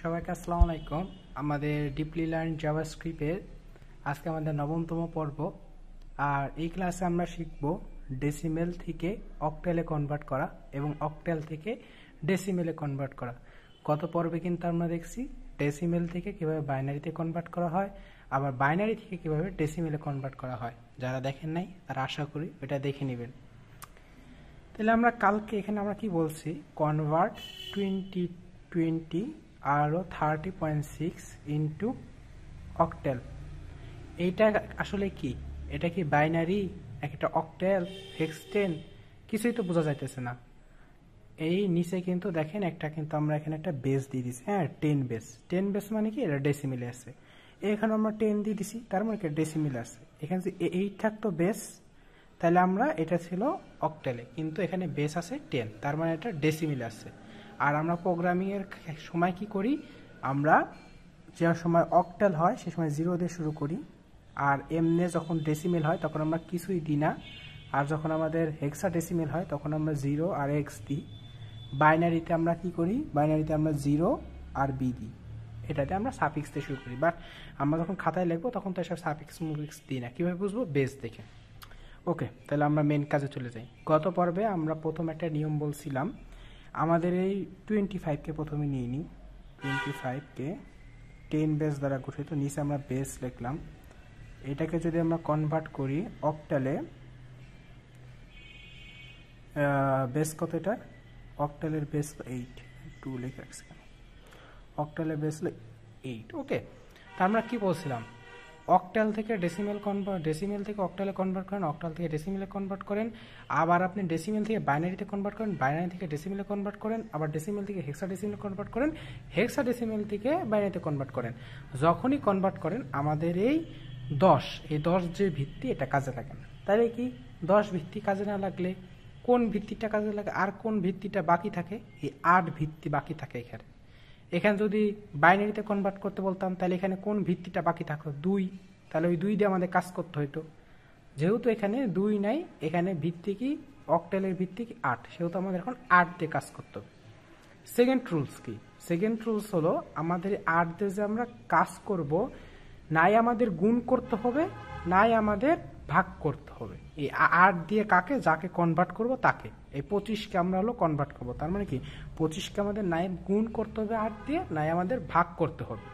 সবাইকে আসসালামু আলাইকুম। আমাদের ডিপলি লার্ন জাভাস্ক্রিপ্টের আজকে আমাদের নবমতম পর্ব। আর এই ক্লাসে আমরা শিখব ডেসিমেল থেকে অক্টালে কনভার্ট করা এবং অক্টাল থেকে ডেসিমেলে কনভার্ট করা। গত পর্বে কিন্তু আমরা দেখছি ডেসিমেল থেকে কিভাবে বাইনারিতে কনভার্ট করা হয়, আবার বাইনারি থেকে কিভাবে ডেসিমেলে কনভার্ট করা হয়। যারা দেখেন নাই তারা আশা করি এটা দেখে নেবেন। তাহলে আমরা কালকে এখানে আমরা কি বলছি, কনভার্ট 2020 আর 30.6 ইন্টু অক্টেল। এইটা আসলে কি? এটা কি বাইনারি, একটা অক্টেল, হেক্সটেন? কিছুই তো বোঝা যাইতেছে না। এই নিচে কিন্তু দেখেন একটা কিন্তু আমরা এখানে একটা বেস দিয়ে দিছি, হ্যাঁ 10 বেস। 10 বেস মানে কি? এটা ডেসিমিলে আছে। এখানে আমরা 10 দিয়ে দিছি, তার মানে কি ডেসিমিলে আছে। এখানে যে 8 থাকতো বেস, তাহলে আমরা এটা ছিল অক্টেলে, কিন্তু এখানে বেস আছে 10, তার মানে এটা ডেসিমিলে আছে। আর আমরা প্রোগ্রামিংয়ের সময় কি করি, আমরা যে সময় অক্টেল হয় সে সময় 0 দিয়ে শুরু করি, আর এমনি যখন ডেসিমেল হয় তখন আমরা কিছুই দিই না। আর যখন আমাদের হেক্সা ডেসিমেল হয় তখন আমরা 0 আর এক্স দিই। বাইনারিতে আমরা কি করি, বাইনারিতে আমরা 0 আর বি দিই। এটাতে আমরা সাফিক্স দিয়ে শুরু করি, বাট আমরা যখন খাতায় লিখবো তখন তো এসব সাফিক্স মুফিক্স দিই না। কীভাবে বুঝবো? বেস দেখে। ওকে, তাহলে আমরা মেন কাজে চলে যাই। গত পর্বে আমরা প্রথম একটা নিয়ম বলছিলাম, আমাদের এই 25কে প্রথমে নিয়ে নিই। 25কে 10 বেস দ্বারা গঠিত, নিচে আমরা বেস লিখলাম। এটাকে যদি আমরা কনভার্ট করি অক্টালে, বেস কত এটা? অক্টালের বেস 8, 2 লিখে রাখছি, অক্টালের বেস 8। ওকে, তা আমরা কি বলছিলাম, অক্টাল থেকে ডেসিমেল কনভার্ট, ডেসিমেল থেকে অক্টালে কনভার্ট করেন, অক্টাল থেকে ডেসিমেলে কনভার্ট করেন, আবার আপনি ডেসিমেল থেকে বাইনারিতে কনভার্ট করেন, বাইনারি থেকে ডেসিমেলে কনভার্ট করেন, আবার ডেসিমেল থেকে হেক্সা ডেসিমেলে কনভার্ট করেন, হেক্সা ডেসিমেল থেকে বাইনারিতে কনভার্ট করেন। যখনই কনভার্ট করেন আমাদের এই 10 যে ভিত্তি, এটা কাজে লাগে না। তাহলে কি 10 ভিত্তি কাজে না লাগলে কোন ভিত্তিটা কাজে লাগে, আর কোন ভিত্তিটা বাকি থাকে? এই 8 ভিত্তি বাকি থাকে এখানে। এখানে যদি বাইনারিতে কনভার্ট করতে বলতাম তাহলে এখানে কোন ভিত্তিটা বাকি থাকতো? 2। তাহলে ওই 2 দিয়ে আমাদের কাজ করতে হইতো। যেহেতু এখানে 2 নাই, এখানে ভিত্তি কি, অক্টেলের ভিত্তি কি 8, সেহেতু আমাদের এখন 8 দিয়ে কাজ করতে হবে। সেকেন্ড রুলস কি? সেকেন্ড রুলস হলো আমাদের 8 দিয়ে যে আমরা কাজ করব, নাই আমাদের গুণ করতে হবে, নাই আমাদের ভাগ করতে হবে। এই 8 দিয়ে কাকে, যাকে কনভার্ট করব তাকে। এই 25কে আমরা হলো কনভার্ট করব, তার মানে কি 25কে আমাদের নাই গুণ করতে হবে 8 দিয়ে, নাই আমাদের ভাগ করতে হবে।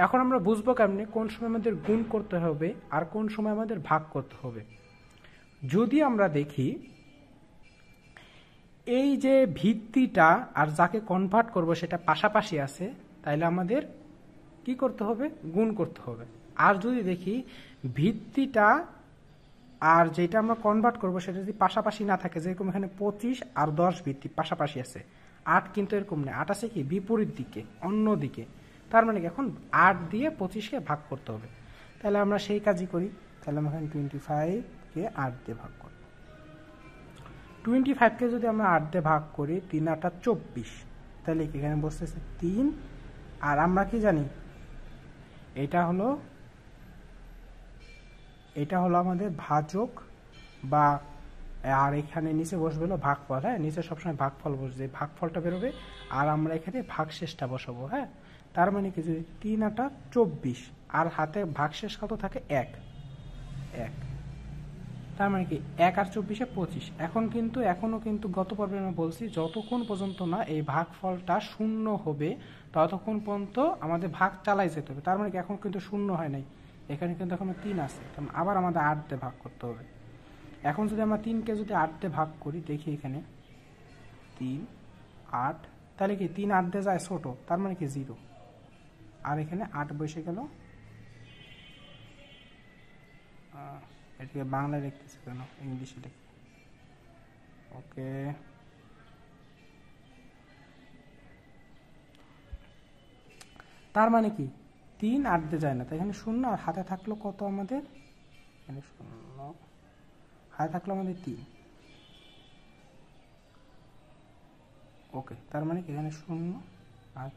এখন আমরা বুঝবো কেমনে কোন সময় আমাদের গুণ করতে হবে আর কোন সময় আমাদের ভাগ করতে হবে। যদি আমরা দেখি এই যে ভিত্তিটা আর যাকে কনভার্ট করব সেটা পাশাপাশি আছে, তাইলে আমাদের কি করতে হবে? গুণ করতে হবে। আর যদি দেখি ভিত্তিটা আর যেটা আমরা কনভার্ট করব সেটা যদি পাশাপাশি না থাকে, যেরকম এখানে 25 আর 10 ভিত্তি পাশাপাশি আছে, 8 কিন্তু এরকম নেই, 8 আছে কি বিপরীত দিকে, অন্য দিকে। তার মানে কি এখন 8 দিয়ে 25কে ভাগ করতে হবে। তাহলে আমরা সেই কাজই করি। তাহলে আমরা এখানে 25কে 8 দিয়ে ভাগ করি। 25কে যদি আমরা 8 দিয়ে ভাগ করি, 3 8 24, তাহলে এখানে বসতেছে 3। আর আমরা কি জানি, এটা হলো আমাদের ভাজক, বা আর এখানে নিচে বসবে হলো ভাগফল। হ্যাঁ, নিচে সবসময় ভাগফল বসবে, ভাগফলটা বেরোবে, আর আমরা এখানে ভাগশেষটা বসাবো। হ্যাঁ, তার মানে কি, যদি 3 8 24 আর হাতে ভাগশেষ কত থাকে? 1। তার মানে কি 1 আর 24 25। এখনো কিন্তু গত পর্বে আমরা বলছি, যতক্ষণ পর্যন্ত না এই ভাগফলটা 0 হবে ততক্ষণ পর্যন্ত আমাদের ভাগ চালাই যেতে হবে। তার মানে কি এখন কিন্তু 0 হয় নাই, এখানে কিন্তু এখনো 3 আছে, আবার আমাদের 8 দিয়ে ভাগ করতে হবে। এখন যদি আমরা 3কে যদি 8 দিয়ে ভাগ করি, দেখি এখানে 3 8, তাহলে কি 3 8 দিয়ে যায় ছোট, তার মানে কি 0, আর এখানে 8 বসে গেল। এটাকে বাংলায় লিখতেছে কেন, ইংলিশে লিখি। ওকে, তার মানে কি 3 8 দিয়ে যায় না, তাই এখানে 0, আর হাতে থাকলো কত আমাদের? এখানে 0, হাতে থাকলো আমাদের 3। ওকে, তার মানে কি এখানে 0 আর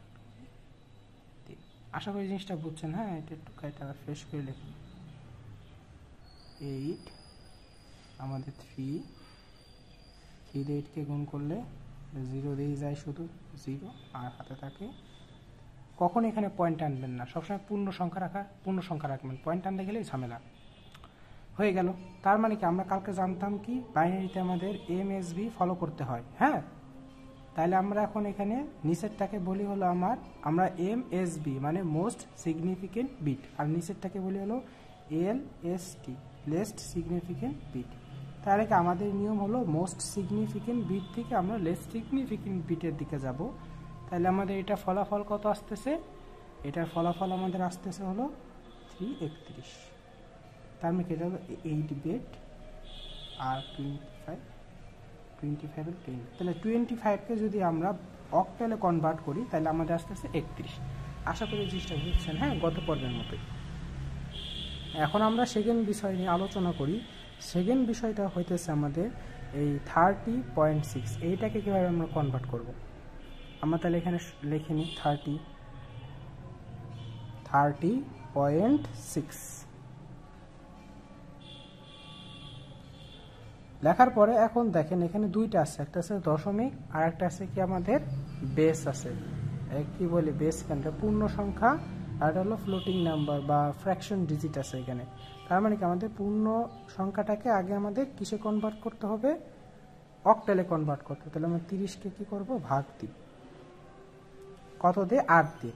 3। আশা করি জিনিসটা বুঝছেন। হ্যাঁ, এটা একটু কাইটা আবার ফ্রেশ করে লিখি। 8 আমাদের 3 দিয়ে 8কে গুণ করলে 0 দিয়ে যায় শুধু 0, আর হাতে থাকে কখন এখানে পয়েন্ট আনবেন না, সবসময় পূর্ণ সংখ্যা রাখবেন, পয়েন্ট আনতে গেলেই ঝামেলা হয়ে গেল। তার মানে কি আমরা কালকে জানতাম কি বাইনারিতে আমাদের MSB ফলো করতে হয়, হ্যাঁ। তাহলে আমরা এখন এখানে নিচেরটাকে বলি হলো আমরা MSB মানে মোস্ট সিগনিফিকেন্ট বিট, আর নিচেরটাকে বলি হলো LST লেস্ট সিগনিফিকেন্ট বিট। তাহলে কি আমাদের নিয়ম হলো মোস্ট সিগনিফিকেন্ট বিট থেকে আমরা লেস্ট সিগনিফিকেন্ট বিটের দিকে যাব। তাহলে আমাদের এটা ফলাফল কত আসতেছে, এটার ফলাফল আমাদের আসতেছে হলো 331। তার মানে এটা হলো 8 বিট আর 25 এর 10। তাহলে 25কে যদি আমরা অক্টালে কনভার্ট করি তাহলে আমাদের আসতেছে 31। আশা করি জিনিসটা বুঝছেন, হ্যাঁ, গত পর্বের মতোই। এখন আমরা সেকেন্ড বিষয় নিয়ে আলোচনা করি। সেকেন্ড বিষয়টা হইতেছে আমাদের এই 30.6, এইটাকে কীভাবে আমরা কনভার্ট করব। আমরা তাহলে এখানে লিখে নিই 30.6। লেখার পরে এখন দেখেন এখানে দুইটা আছে, একটা আছে দশমিক আর একটা আছে কি আমাদের বেস আছে, কি বলে বেস, কেনটা পূর্ণ সংখ্যা, আর এটা হলো ফ্লোটিং নাম্বার বা ফ্র্যাকশন ডিজিট আছে এখানে। তার মানে কি আমাদের পূর্ণ সংখ্যাটাকে আগে আমাদের কিসে কনভার্ট করতে হবে, অক্টালে কনভার্ট করতে হবে। তাহলে আমরা 30কে কি করব, ভাগ দিই, কত দিয়ে, 8 দিয়ে।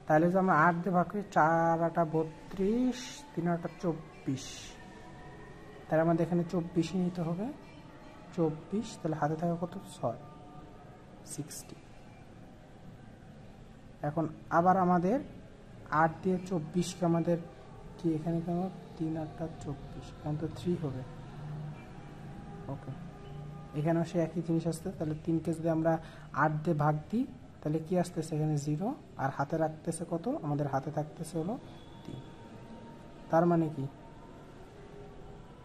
তাহলে যে আমরা 8 দিয়ে ভাগ করি, 4 8 32, 3 8 24, তাহলে আমাদের এখানে 24 নিতে হবে, 24। তাহলে হাতে থাকা কত, 6, 60। এখন আবার আমাদের 8 দিয়ে 24কে আমাদের কি এখানে কেমন 3 8 24, এখন তো 3 হবে, ওকে। এখানেও সে একই জিনিস আসতে, তাহলে 3কে যদি আমরা 8 দিয়ে ভাগ দিই তাহলে কি আসতেছে এখানে 0, আর হাতে রাখতেছে কত, আমাদের হাতে থাকতেছে হলো 3। তার মানে কি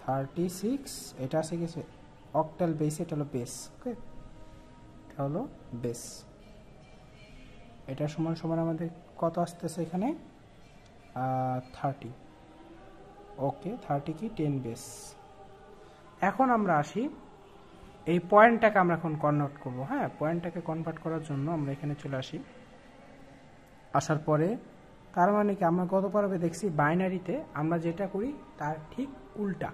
36, এটা আসে গেছে অক্টাল বেস, এটা হলো বেস, ওকে, এটা হলো বেস। এটা সমান সমান আমাদের কত আসতেছে এখানে 30, ওকে। 30 কি 10 বেস। এখন আমরা আসি এই পয়েন্টটাকে আমরা এখন কনভার্ট করব, হ্যাঁ। পয়েন্টটাকে কনভার্ট করার জন্য আমরা এখানে চলে আসি। আসার পরে তার মানে কি আমরা গত পর্বে দেখছি বাইনারিতে আমরা যেটা করি তার ঠিক উল্টা।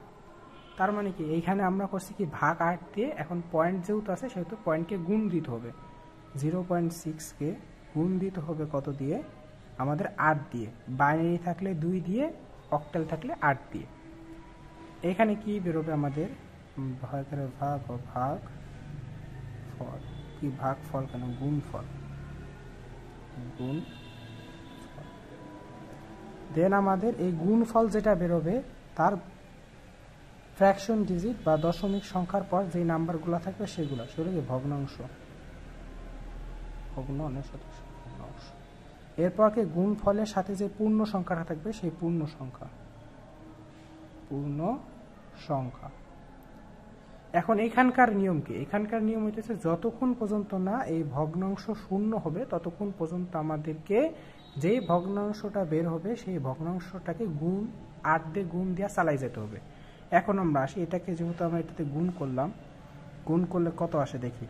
তার মানে কি এইখানে আমরা করছি কি ভাগ 8 দিয়ে, এখন পয়েন্ট যেহেতু আছে সেহেতু পয়েন্টকে গুণ দিতে হবে, 0.6কে গুণ দিতে হবে কত দিয়ে, আমাদের 8 দিয়ে। বাইনারি থাকলে 2 দিয়ে, অক্টাল থাকলে 8 দিয়ে। এখানে কি বেরোবে আমাদের, ভাগের ভাগ ও ভাগ ফল, কি ভাগ ফল কেন, গুণ ফল, গুণ। দেন আমাদের এই গুণ ফল যেটা বেরোবে তার ফ্র্যাকশন ডিজিট বা দশমিক সংখ্যার পর যে নাম্বারগুলো থাকবে সেগুলো কি ভগ্নাংশ, ভগ্নাংশ। এরপর কি গুণ ফলের সাথে যে পূর্ণ সংখ্যাটা থাকবে সেই পূর্ণ সংখ্যা। এখন এখানকার নিয়ম কি, এখানকার নিয়ম হইতেছে যতক্ষণ পর্যন্ত না এই ভগ্নাংশ শূন্য হবে ততক্ষণ পর্যন্ত আমাদেরকে যেই ভগ্নাংশটা বের হবে সেই ভগ্নাংশটাকে 8 দিয়ে গুণ দিয়া চালাই যেতে হবে। এখন আমরা আসি, এটাকে যেহেতু আমরা এটাতে গুণ করলাম, গুণ করলে কত আসে দেখি,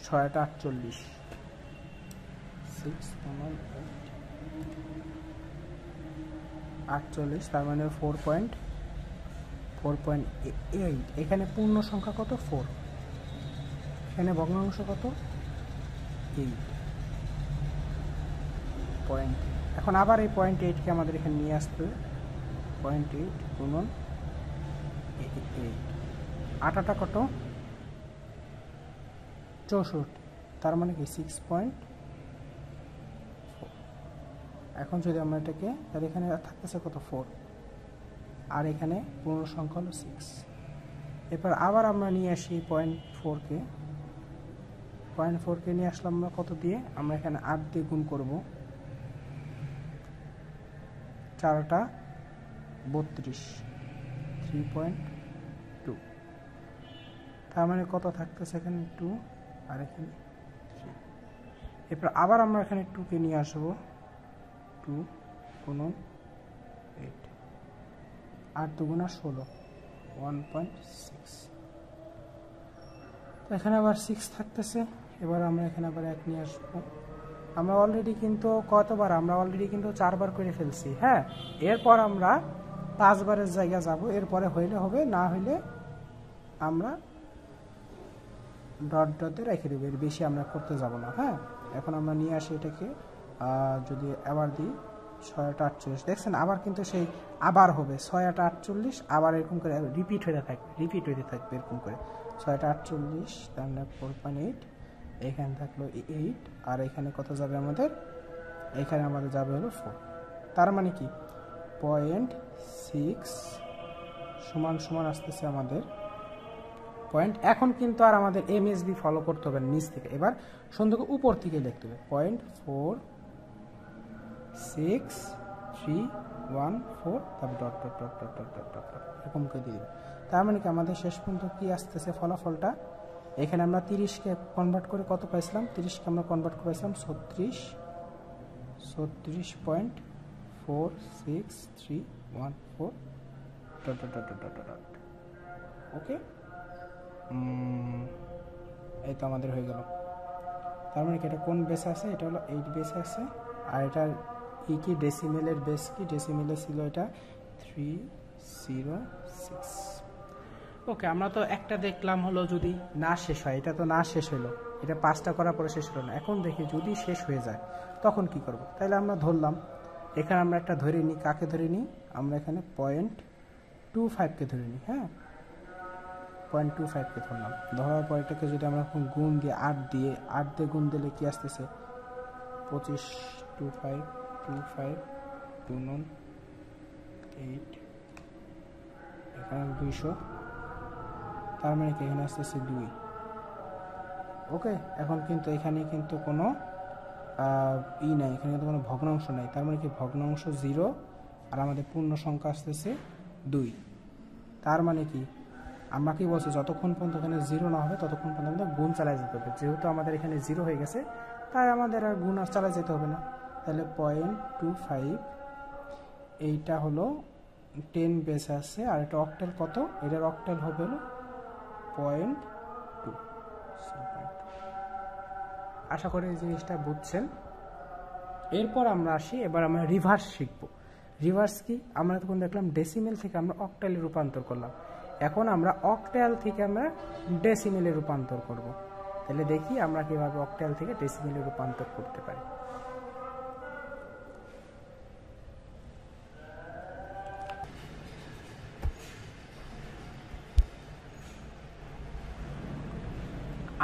6 8 48, 48, তার মানে 4.8। এখানে পূর্ণ সংখ্যা কত, 4, এখানে ভগ্নাংশ কত, 8 পয়েন্ট। এখন আবার এই 0.8কে আমাদের এখানে নিয়ে আসতে হবে, 0.8 গুণন 8, 8 কত, 64, তার মানে কি 6.4। এখন যদি আমরা এটাকে, তাহলে এখানে থাকতেছে কত, 4, আর এখানে পূর্ণ সংখ্যা হলো 6। এরপর আবার আমরা নিয়ে আসি 0.4কে নিয়ে আসলাম আমরা কত দিয়ে, আমরা এখানে 8 দিয়ে গুণ করব, 4 8 32, 3.2, তার মানে কত থাকতেছে এখানে 2, আর এখানে 3। এরপর আবার আমরা এখানে 2কে নিয়ে আসবো, 2 গুণন 8, 8 দুগুণা 16, 1.6। এখানে আবার 6 থাকতেছে, এবার আমরা এখানে আবার 1 নিয়ে আসবো। আমরা অলরেডি কিন্তু কতবার, আমরা অলরেডি কিন্তু 4 বার করে ফেলছি। হ্যাঁ, এরপর আমরা 5 বারের জায়গায় যাব, এরপরে হইলে হবে, না হইলে আমরা ডট ডটে রেখে দেবো, এর বেশি আমরা করতে যাব না। হ্যাঁ, এখন আমরা নিয়ে আসি এটাকে, যদি আবার দিই 6-8 দেখছেন, আবার কিন্তু সেই আবার হবে 6-8, আবার এরকম করে রিপিট হতে থাকবে এরকম করে 6-8, তাহলে 4.8, এখানে থাকলো 8, আর এখানে কত যাবে আমাদের, এখানে আমাদের যাবে হলো 4। তার মানে কি 0.6 সমান সমান আসতেছে আমাদের পয়েন্ট। এখন কিন্তু আর আমাদের এমএসবি ফলো করতে হবে নিচ থেকে, এবার সুন্দর উপর থেকে লিখতে হবে 0.4631 তারপর dot dot dot dot dot dot dot এরকম করে দিয়ে দেবে। তার মানে কি আমাদের শেষ পর্যন্ত কি আসতেছে ফলাফলটা, এখানে আমরা 30কে কনভার্ট করে কত পাইছিলাম, 30কে আমরা কনভার্ট করে পাইছিলাম 36.46314 dot dot dot dot dot. Okay, এই তো আমাদের হয়ে গেল। তার মানে কি এটা কোন বেস আছে, এটা হলো 8 বেস আছে, আর এটা কি ডেসিমেলের বেস, কি ডেসিমেলের ছিল এটা 306। ওকে, আমরা তো একটা দেখলাম হলো যদি না শেষ হয়, এটা তো না শেষ হলো, এটা 5টা করার পরে শেষ হলো না। এখন দেখি যদি শেষ হয়ে যায় তখন কি করব, তাহলে আমরা ধরলাম এখানে আমরা একটা ধরে নিই, কাকে ধরে নিই, আমরা এখানে 0.25কে ধরে নিই। হ্যাঁ, 0.25কে ধরলাম, ধরার পর এটাকে যদি আমরা গুণ দিয়ে 8 দিয়ে গুণ দিলে কি আসতেছে 25 গুণন 8, এখানে 200, তার মানে কি এখানে আসতেছে 2। ওকে, এখন কিন্তু এখানে কিন্তু কোনো নাই, এখানে কিন্তু কোনো ভগ্নাংশ নাই, তার মানে কি ভগ্নাংশ 0, আর আমাদের পূর্ণ সংখ্যা আসতেছে 2। তার মানে কি আমরা কি বলছি, যতক্ষণ পর্যন্ত এখানে 0 না হবে ততক্ষণ পর্যন্ত আমাদের গুণ চালায় যেতে হবে। যেহেতু আমাদের এখানে 0 হয়ে গেছে, তাই আমাদের আর গুণ আর চালায় যেতে হবে না। তাহলে 0.25, এইটা হলো 10 বেস আছে, আর এটা অক্টাল কত, এটার অক্টাল হবে হলো 0.2। আশা করি এই জিনিসটা বুঝছেন। এরপর আমরা আসি, এবার আমরা রিভার্স শিখব। রিভার্স কি, আমরা তখন দেখলাম ডেসিমেল থেকে আমরা অক্টালে রূপান্তর করলাম, এখন আমরা অক্টাল থেকে আমরা ডেসিমেলে রূপান্তর করব। তাহলে দেখি আমরা কিভাবে অক্টাল থেকে ডেসিমেলে রূপান্তর করতে পারি।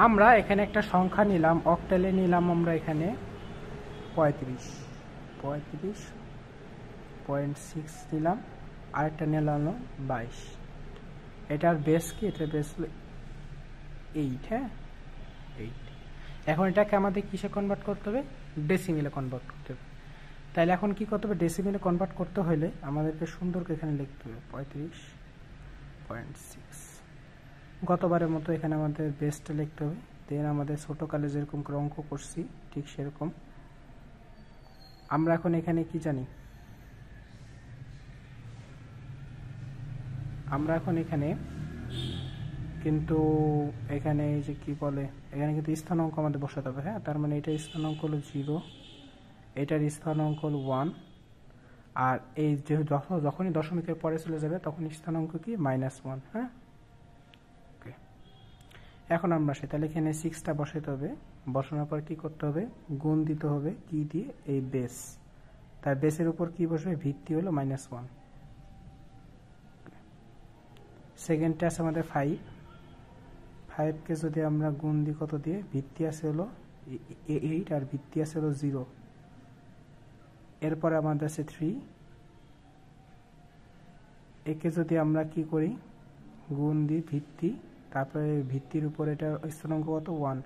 আমরা এখানে একটা সংখ্যা নিলাম, অক্টালে নিলাম আমরা এখানে 35.6 নিলাম, আরেকটা নিলাম 22। এটার বেস কি, এটার বেস হলো 8। হ্যাঁ, 8। এখন এটাকে আমাদের কিসে কনভার্ট করতে হবে, ডেসিমেলে কনভার্ট করতে হবে। তাহলে এখন কি করতে হবে, ডেসিমেলে কনভার্ট করতে হলে আমাদেরকে সুন্দর করে এখানে লিখতে হবে 35.6। গতবারের মতো এখানে আমাদের বেসটা লিখতে হবে, দেন আমাদের ছোটকালে যেরকম করে অঙ্ক করছি ঠিক সেরকম। আমরা এখন এখানে কি জানি, আমরা এখন এখানে কিন্তু এখানে এই যে কি বলে, এখানে কিন্তু স্থানাঙ্ক আমাদের বসাতে হবে। হ্যাঁ, তার মানে এটা স্থানাঙ্ক হলো 0, এটার স্থানাঙ্ক হলো 1, আর এই যে যখনই দশমিকের পরে চলে যাবে তখন স্থানাঙ্ক কি -1। হ্যাঁ, ওকে, এখন আমরা তাহলে এখানে 6টা বসাতে হবে, বসানোর পর কি করতে হবে, গুণ দিতে হবে কি দিয়ে, এই বেস, তার বেসের উপর কি বসবে, ভিত্তি হলো -1। সেকেন্ডটা আছে আমাদের 5কে যদি আমরা গুণ দিই কত দিয়ে, ভিত্তি আছে হলো 8 আর ভিত্তি আছে হলো 0। এরপরে আমাদের আছে 3, একে যদি আমরা কি করি, গুণ দিই ভিত্তি, তারপরে ভিত্তির উপর এটা স্থানাঙ্ক কত 1।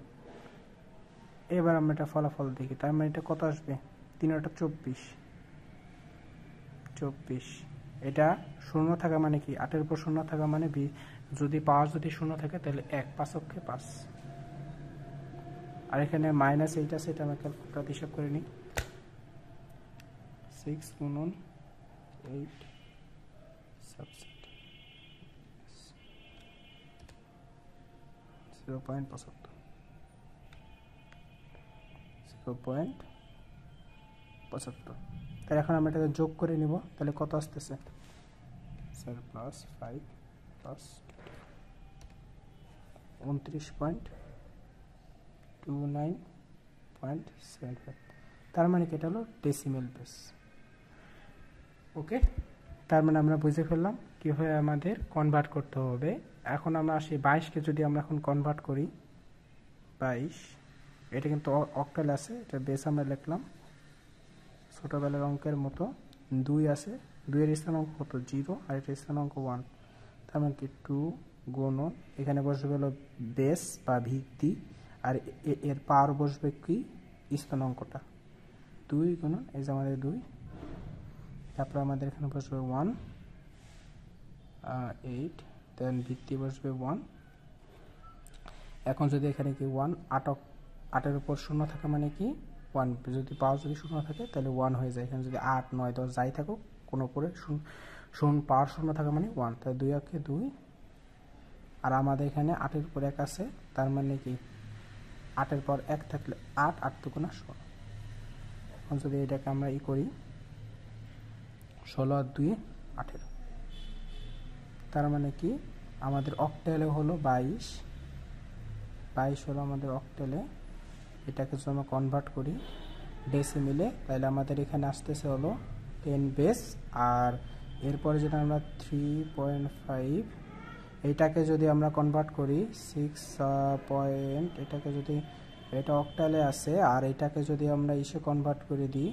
এবার আমরা এটা ফলাফল দেখি, তার মানে এটা কত আসবে, 3-24। এটা শূন্য থাকা মানে কি, 8-এর উপর শূন্য থাকা মানে যদি পাওয়ার যদি শূন্য থাকে তাহলে 1, 5 5। আর এখানে -8 আছে, এটা আমরা ক্যালকুলেটর হিসাব করে নিই, 6 গুণন 8 সাবসেট 0.75। 0.75। তাহলে এখন আমরা এটাকে যোগ করে নিব, তাহলে কত আসতেছে স্যার +5 29.29.75। তার মানে কি এটা হলো ডেসিমেল বেস। ওকে, তার মানে আমরা বুঝে ফেললাম কীভাবে আমাদের কনভার্ট করতে হবে। এখন আমরা আসি 22কে যদি আমরা এখন কনভার্ট করি, 22 এটা কিন্তু অক্টাল আছে, এটা বেস আমরা লিখলাম ছোটোবেলার অঙ্কের মতো। 2 আছে, 2 এর স্থানাঙ্ক কত 0 আর এটা স্থানাঙ্ক 1, তার মানে কি 2 গুণন এখানে বসবে হলো বেস বা ভিত্তি, আর এর পাওয়ার বসবে কি স্থানাঙ্কটা 2 গুণন এই যে আমাদের 2, তারপর আমাদের এখানে বসবে 1 8, দেন ভিত্তি বসবে 1। এখন যদি এখানে কি 1 8-এর উপর 0 থাকে মানে কি 1, যদি পাওয়ার যদি 0 থাকে তাহলে 1 হয়ে যায়। এখানে যদি 8 9 10 যাই থাকুক কোনো উপরে পাওয়ার 0 থাকে মানে 1, তাই 2 একে 2। আর আমাদের এখানে 8-এর উপর 1 আছে, তার মানে কি 8-এর পর 1 থাকলে 8 8 দুগুণা 16। এখন যদি এটাকে আমরা করি 16 আর 2 18, তার মানে কি আমাদের অক্টেলে হলো 22 হলো আমাদের অক্টেলে। এটাকে যদি আমরা কনভার্ট করি ডেসিমিলে, তাহলে আমাদের এখানে আসতেছে হলো 10 বেস। আর এরপরে যেটা আমরা 3.5, এইটাকে যদি আমরা কনভার্ট করি 6 পয়েন্ট, এটাকে যদি এটা অক্টালে আছে আর এটাকে যদি আমরা ইসে কনভার্ট করে দিই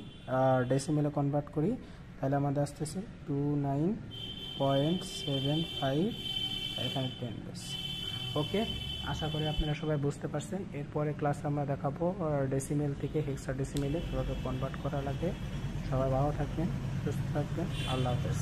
ডেসিমেলে কনভার্ট করি, তাহলে আমাদের আসতেছে 29.75, এখানে 10 বেস। ওকে, আশা করি আপনারা সবাই বুঝতে পারছেন। এরপরে ক্লাসে আমরা দেখাবো ডেসিমেল থেকে হেক্সাডেসিমেলে কীভাবে কনভার্ট করা লাগে। সবাই ভালো থাকবেন, সুস্থ থাকবেন, আল্লাহ হাফেজ।